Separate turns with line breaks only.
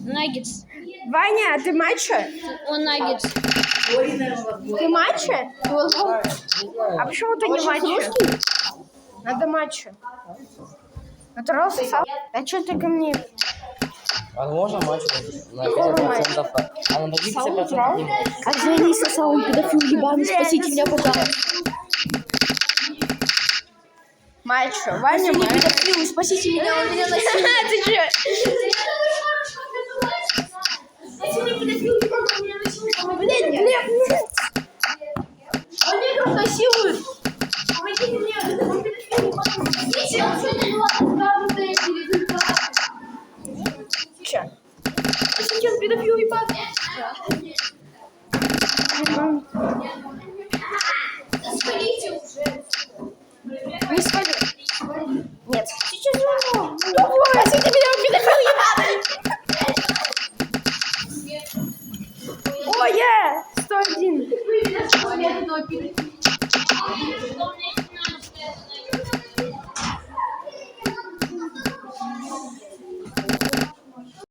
Наггетс.
Ваня, ты мачо?
Он наггетс.
Ты мачо? А почему ты не мачо? Надо мачо. Натурал сосал? А что ты ко мне?
Возможно, матч на 50%. А на других 50% не матч.
Отзвони сосал, педофил ебаный, спасите меня, пожалуйста.
Мачо. Ваня,
Не
мачо.
педофил, спасите меня, он меня насилует.
Ты че? Блин, Глеб, нет.
Он меня как насилует. Помогите мне, он педофил. Помогите, он сегодня была отправленная результат.
Че?
Сейчас педофил ебаный. Свалите уже.
Не свали. Нет.
Сейчас звоню.
Давай, спасите меня, педофил ебаный. Ой, я 101.
Вы меня что,